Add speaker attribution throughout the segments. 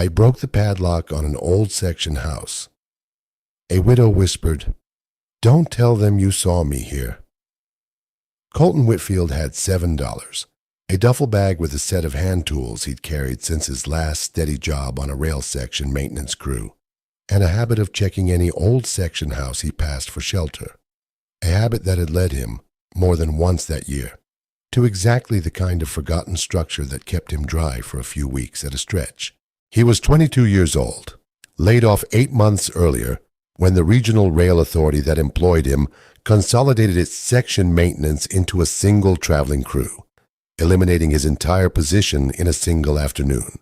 Speaker 1: I broke the padlock on an old section house. A widow whispered, "Don't tell them you saw me here." Colton Whitfield had $7, a duffel bag with a set of hand tools he'd carried since his last steady job on a rail section maintenance crew, and a habit of checking any old section house he passed for shelter, a habit that had led him, more than once that year, to exactly the kind of forgotten structure that kept him dry for a few weeks at a stretch. He was 22 years old, laid off 8 months earlier when the regional rail authority that employed him consolidated its section maintenance into a single traveling crew, eliminating his entire position in a single afternoon.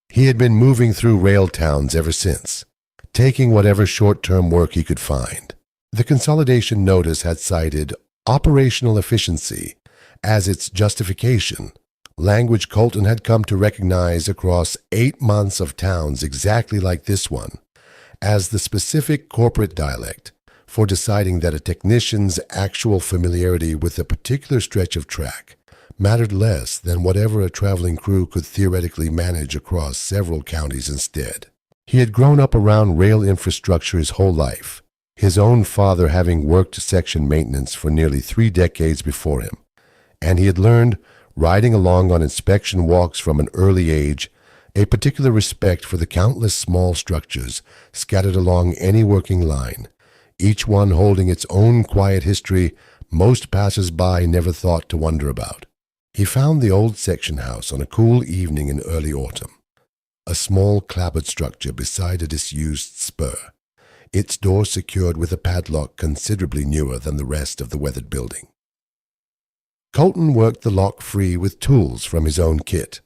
Speaker 1: He had been moving through rail towns ever since, taking whatever short-term work he could find. The consolidation notice had cited operational efficiency as its justification, language Colton had come to recognize across 8 months of towns exactly like this one as the specific corporate dialect for deciding that a technician's actual familiarity with a particular stretch of track mattered less than whatever a traveling crew could theoretically manage across several counties instead. He had grown up around rail infrastructure his whole life, his own father having worked section maintenance for nearly 3 decades before him, and he had learned, riding along on inspection walks from an early age, a particular respect for the countless small structures scattered along any working line, each one holding its own quiet history most passers-by never thought to wonder about. He found the old section house on a cool evening in early autumn, a small clapboard structure beside a disused spur, its door secured with a padlock considerably newer than the rest of the weathered building. Colton worked the lock free with tools from his own kit,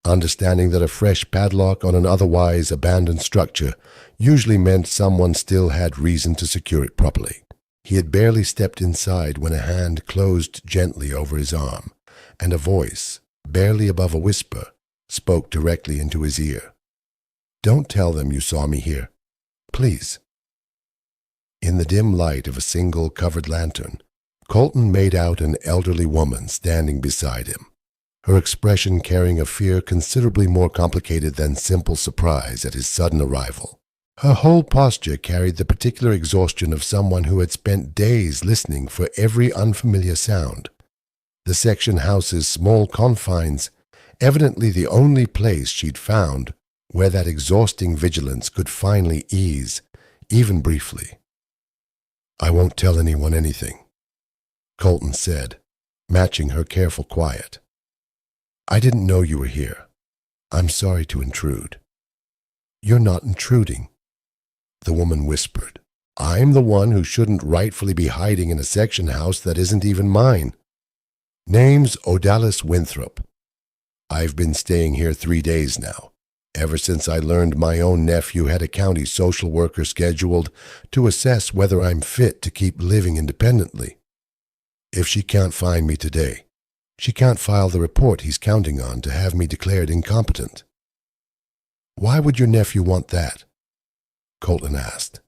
Speaker 1: understanding that a fresh padlock on an otherwise abandoned structure usually meant someone still had reason to secure it properly. He had barely stepped inside when a hand closed gently over his arm, and a voice, barely above a whisper, spoke directly into his ear. "Don't tell them you saw me here, please." In the dim light of a single covered lantern, Colton made out an elderly woman standing beside him, her expression carrying a fear considerably more complicated than simple surprise at his sudden arrival. Her whole posture carried the particular exhaustion of someone who had spent days listening for every unfamiliar sound. The section house's small confines, evidently the only place she'd found where that exhausting vigilance could finally ease, even briefly. "I won't tell anyone anything," Colton said, matching her careful quiet. "I didn't know you were here. I'm sorry to intrude." "You're not intruding," the woman whispered. "I'm the one who shouldn't rightfully be hiding in a section house that isn't even mine. Name's Odalis Winthrop. I've been staying here 3 days now, ever since I learned my own nephew had a county social worker scheduled to assess whether I'm fit to keep living independently. If she can't find me today, she can't file the report he's counting on to have me declared incompetent." "Why would your nephew want that?" Colton asked.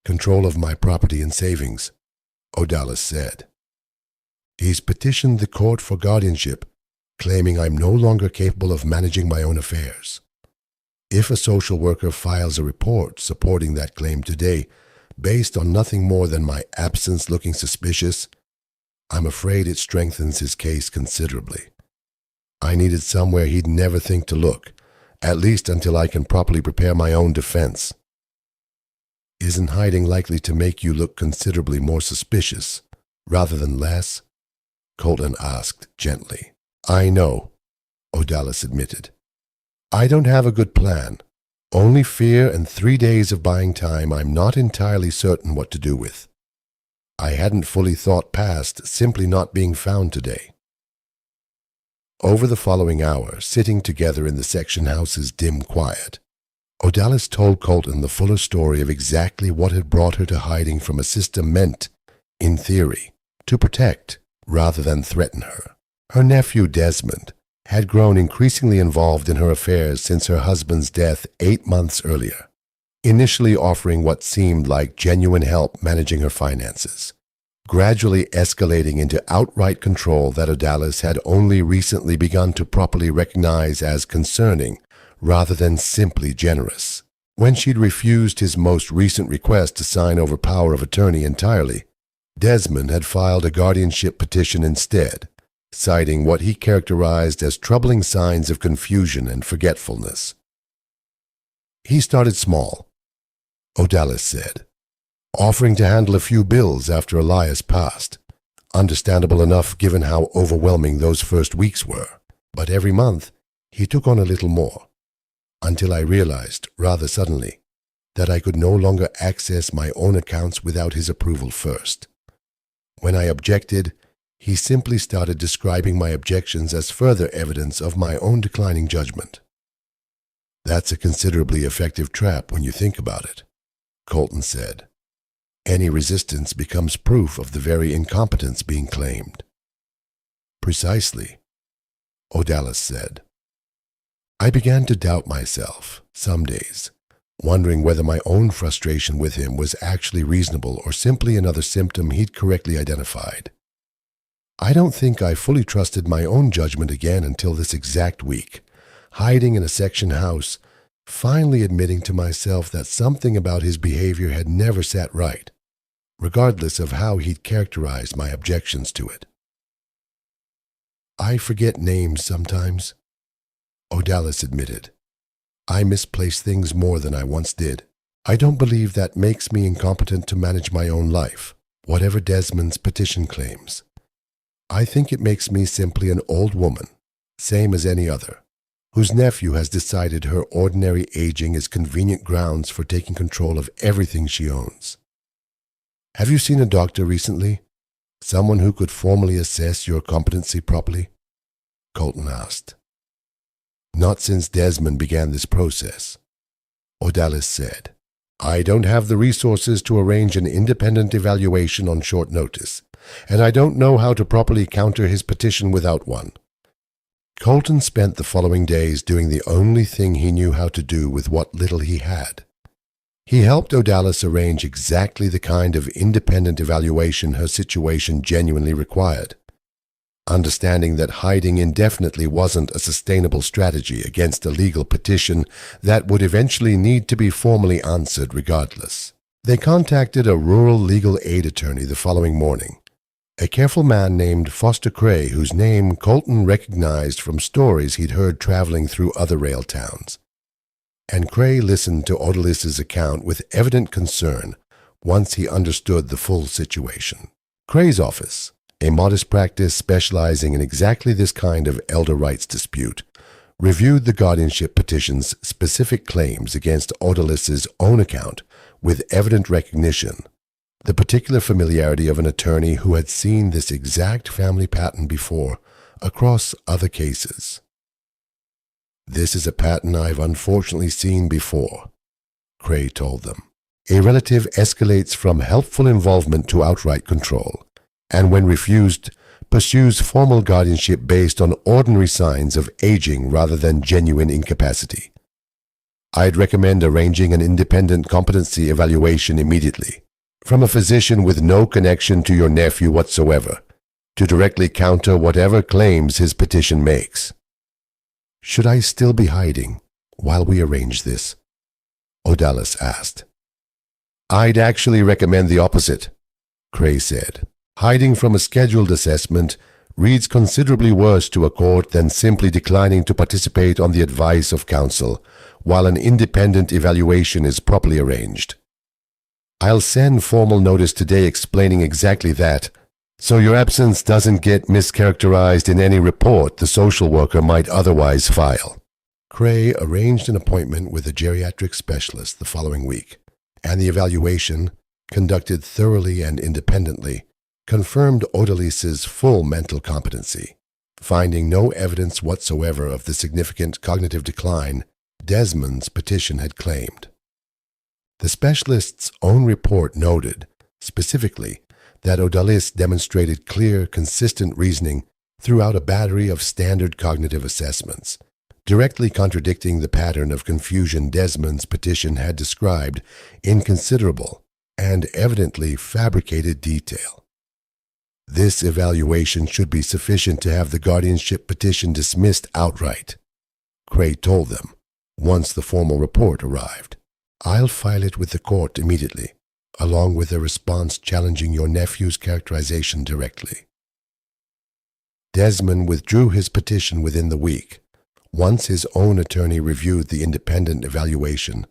Speaker 1: "Control of my property and savings," Odalis said. "He's petitioned the court for guardianship, claiming I'm no longer capable of managing my own affairs. If a social worker files a report supporting that claim today, based on nothing more than my absence looking suspicious, I'm afraid it strengthens his case considerably. I needed somewhere he'd never think to look, at least until I can properly prepare my own defense." "Isn't hiding likely to make you look considerably more suspicious, rather than less?" Colton asked gently. "I know," Odalis admitted. "I don't have a good plan. Only fear and 3 days of buying time I'm not entirely certain what to do with. I hadn't fully thought past simply not being found today." Over the following hour, sitting together in the section house's dim quiet, Odalis told Colton the fuller story of exactly what had brought her to hiding from a system meant, in theory, to protect rather than threaten her. Her nephew Desmond had grown increasingly involved in her affairs since her husband's death 8 months earlier, initially offering what seemed like genuine help managing her finances, gradually escalating into outright control that Odalis had only recently begun to properly recognize as concerning rather than simply generous. When she'd refused his most recent request to sign over power of attorney entirely, Desmond had filed a guardianship petition instead, citing what he characterized as troubling signs of confusion and forgetfulness. He started small, Odalis said, offering to handle a few bills after Elias passed, understandable enough given how overwhelming those first weeks were. But every month, he took on a little more, until I realized, rather suddenly, that I could no longer access my own accounts without his approval first. When I objected, he simply started describing my objections as further evidence of my own declining judgment. That's a considerably effective trap when you think about it, Colton said. Any resistance becomes proof of the very incompetence being claimed. Precisely, Odalis said. I began to doubt myself some days, wondering whether my own frustration with him was actually reasonable or simply another symptom he'd correctly identified. I don't think I fully trusted my own judgment again until this exact week, hiding in a section house, finally admitting to myself that something about his behavior had never sat right, regardless of how he'd characterized my objections to it. I forget names sometimes, Odalis admitted. I misplace things more than I once did. I don't believe that makes me incompetent to manage my own life, whatever Desmond's petition claims. I think it makes me simply an old woman, same as any other, whose nephew has decided her ordinary aging is convenient grounds for taking control of everything she owns. Have you seen a doctor recently? Someone who could formally assess your competency properly? Colton asked. Not since Desmond began this process, Odalis said. I don't have the resources to arrange an independent evaluation on short notice, and I don't know how to properly counter his petition without one. Colton spent the following days doing the only thing he knew how to do with what little he had. He helped Odalis arrange exactly the kind of independent evaluation her situation genuinely required, understanding that hiding indefinitely wasn't a sustainable strategy against a legal petition that would eventually need to be formally answered regardless. They contacted a rural legal aid attorney the following morning, a careful man named Foster Cray, whose name Colton recognized from stories he'd heard traveling through other rail towns. And Cray listened to Odalis's account with evident concern once he understood the full situation. Cray's office, a modest practice specializing in exactly this kind of elder rights dispute, reviewed the guardianship petition's specific claims against Odalis's own account with evident recognition, the particular familiarity of an attorney who had seen this exact family pattern before across other cases. This is a pattern I've unfortunately seen before, Cray told them. A relative escalates from helpful involvement to outright control, and when refused, pursues formal guardianship based on ordinary signs of aging rather than genuine incapacity. I'd recommend arranging an independent competency evaluation immediately, from a physician with no connection to your nephew whatsoever, to directly counter whatever claims his petition makes. Should I still be hiding while we arrange this? Odalis asked. I'd actually recommend the opposite, Cray said. Hiding from a scheduled assessment reads considerably worse to a court than simply declining to participate on the advice of counsel while an independent evaluation is properly arranged. I'll send formal notice today explaining exactly that, so your absence doesn't get mischaracterized in any report the social worker might otherwise file. Cray arranged an appointment with a geriatric specialist the following week, and the evaluation, conducted thoroughly and independently, confirmed Odalis's full mental competency, finding no evidence whatsoever of the significant cognitive decline Desmond's petition had claimed. The specialist's own report noted, specifically, that Odalis demonstrated clear, consistent reasoning throughout a battery of standard cognitive assessments, directly contradicting the pattern of confusion Desmond's petition had described in considerable and evidently fabricated detail. This evaluation should be sufficient to have the guardianship petition dismissed outright, Cray told them, once the formal report arrived. I'll file it with the court immediately, along with a response challenging your nephew's characterization directly. Desmond withdrew his petition within the week, once his own attorney reviewed the independent evaluation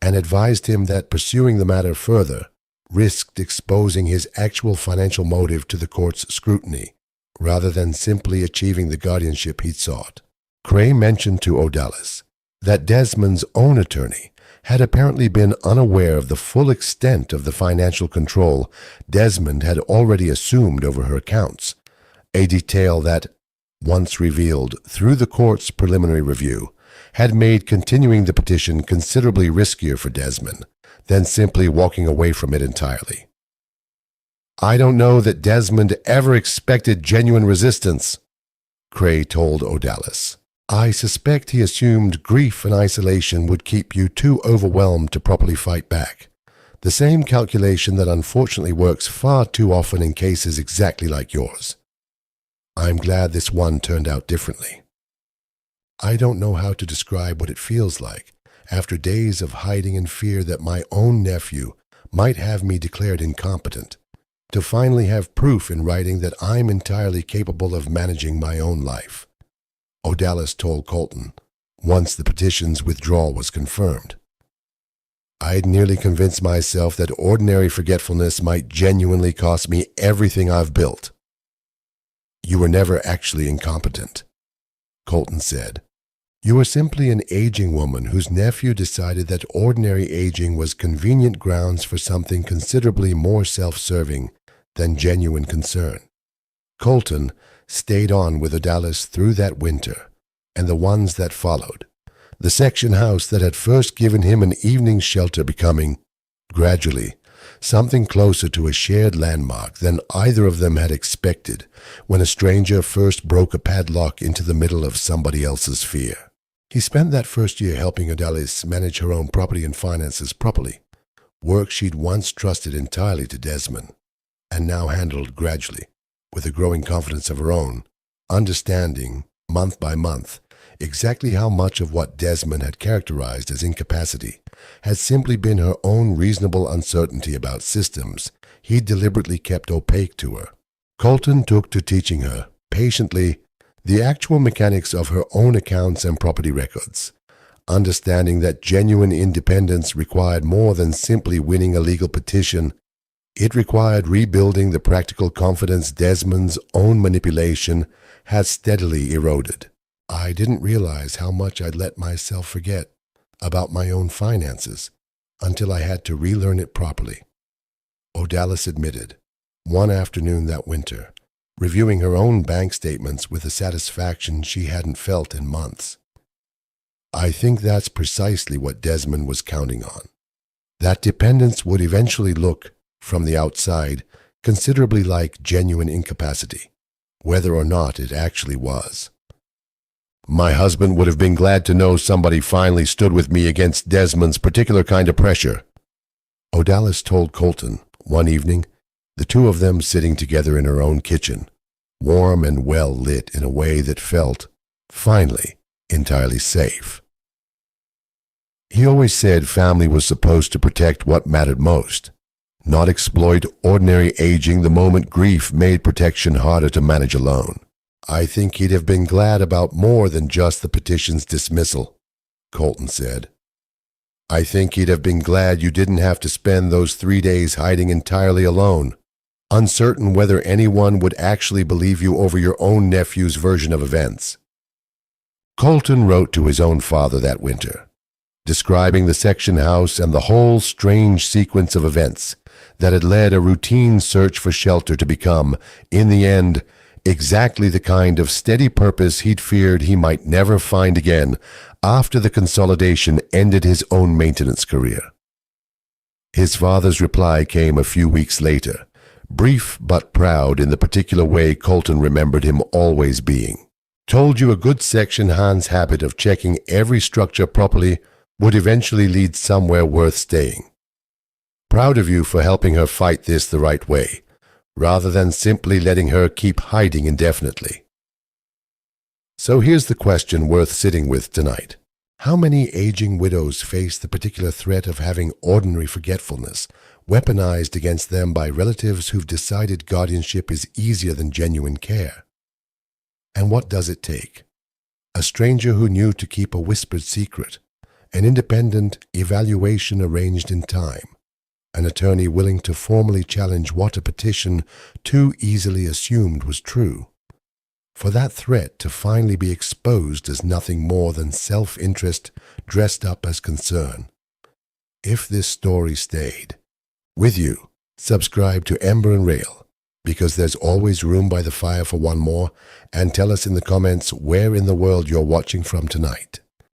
Speaker 1: and advised him that pursuing the matter further risked exposing his actual financial motive to the court's scrutiny, rather than simply achieving the guardianship he'd sought. Cray mentioned to Odalis that Desmond's own attorney had apparently been unaware of the full extent of the financial control Desmond had already assumed over her accounts, a detail that, once revealed through the court's preliminary review, had made continuing the petition considerably riskier for Desmond than simply walking away from it entirely. "I don't know that Desmond ever expected genuine resistance," Cray told Odalis. "I suspect he assumed grief and isolation would keep you too overwhelmed to properly fight back. The same calculation that unfortunately works far too often in cases exactly like yours. I'm glad this one turned out differently. I don't know how to describe what it feels like, after days of hiding in fear that my own nephew might have me declared incompetent, to finally have proof in writing that I'm entirely capable of managing my own life," Odalis told Colton, once the petition's withdrawal was confirmed. "I'd nearly convinced myself that ordinary forgetfulness might genuinely cost me everything I've built." "You were never actually incompetent," Colton said. "You were simply an aging woman whose nephew decided that ordinary aging was convenient grounds for something considerably more self-serving than genuine concern." Colton stayed on with Odalis through that winter and the ones that followed, the section house that had first given him an evening's shelter becoming, gradually, something closer to a shared landmark than either of them had expected when a stranger first broke a padlock into the middle of somebody else's fear. He spent that first year helping Odalis manage her own property and finances properly, work she'd once trusted entirely to Desmond, and now handled gradually, with a growing confidence of her own, understanding, month by month, exactly how much of what Desmond had characterized as incapacity had simply been her own reasonable uncertainty about systems he'd deliberately kept opaque to her. Colton took to teaching her, patiently, the actual mechanics of her own accounts and property records, understanding that genuine independence required more than simply winning a legal petition. It required rebuilding the practical confidence Desmond's own manipulation had steadily eroded. "I didn't realize how much I'd let myself forget about my own finances until I had to relearn it properly," Odalis admitted, one afternoon that winter, reviewing her own bank statements with a satisfaction she hadn't felt in months. "I think that's precisely what Desmond was counting on. That dependence would eventually look, from the outside, considerably like genuine incapacity, whether or not it actually was. My husband would have been glad to know somebody finally stood with me against Desmond's particular kind of pressure," Odalis told Colton one evening, the two of them sitting together in her own kitchen, warm and well lit in a way that felt, finally, entirely safe. He always said family was supposed to protect what mattered most, not exploit ordinary aging the moment grief made protection harder to manage alone. "I think he'd have been glad about more than just the petition's dismissal," Colton said. "I think he'd have been glad you didn't have to spend those 3 days hiding entirely alone, uncertain whether anyone would actually believe you over your own nephew's version of events." Colton wrote to his own father that winter, describing the section house and the whole strange sequence of events that had led a routine search for shelter to become, in the end, exactly the kind of steady purpose he'd feared he might never find again after the consolidation ended his own maintenance career. His father's reply came a few weeks later, brief but proud in the particular way Colton remembered him always being. "Told you a good section hand's habit of checking every structure properly would eventually lead somewhere worth staying. Proud of you for helping her fight this the right way, rather than simply letting her keep hiding indefinitely." So here's the question worth sitting with tonight. How many aging widows face the particular threat of having ordinary forgetfulness weaponized against them by relatives who've decided guardianship is easier than genuine care? And what does it take? A stranger who knew to keep a whispered secret, an independent evaluation arranged in time, an attorney willing to formally challenge what a petition too easily assumed was true. For that threat to finally be exposed as nothing more than self-interest dressed up as concern. If this story stayed with you, subscribe to Ember and Rail, because there's always room by the fire for one more, and tell us in the comments where in the world you're watching from tonight.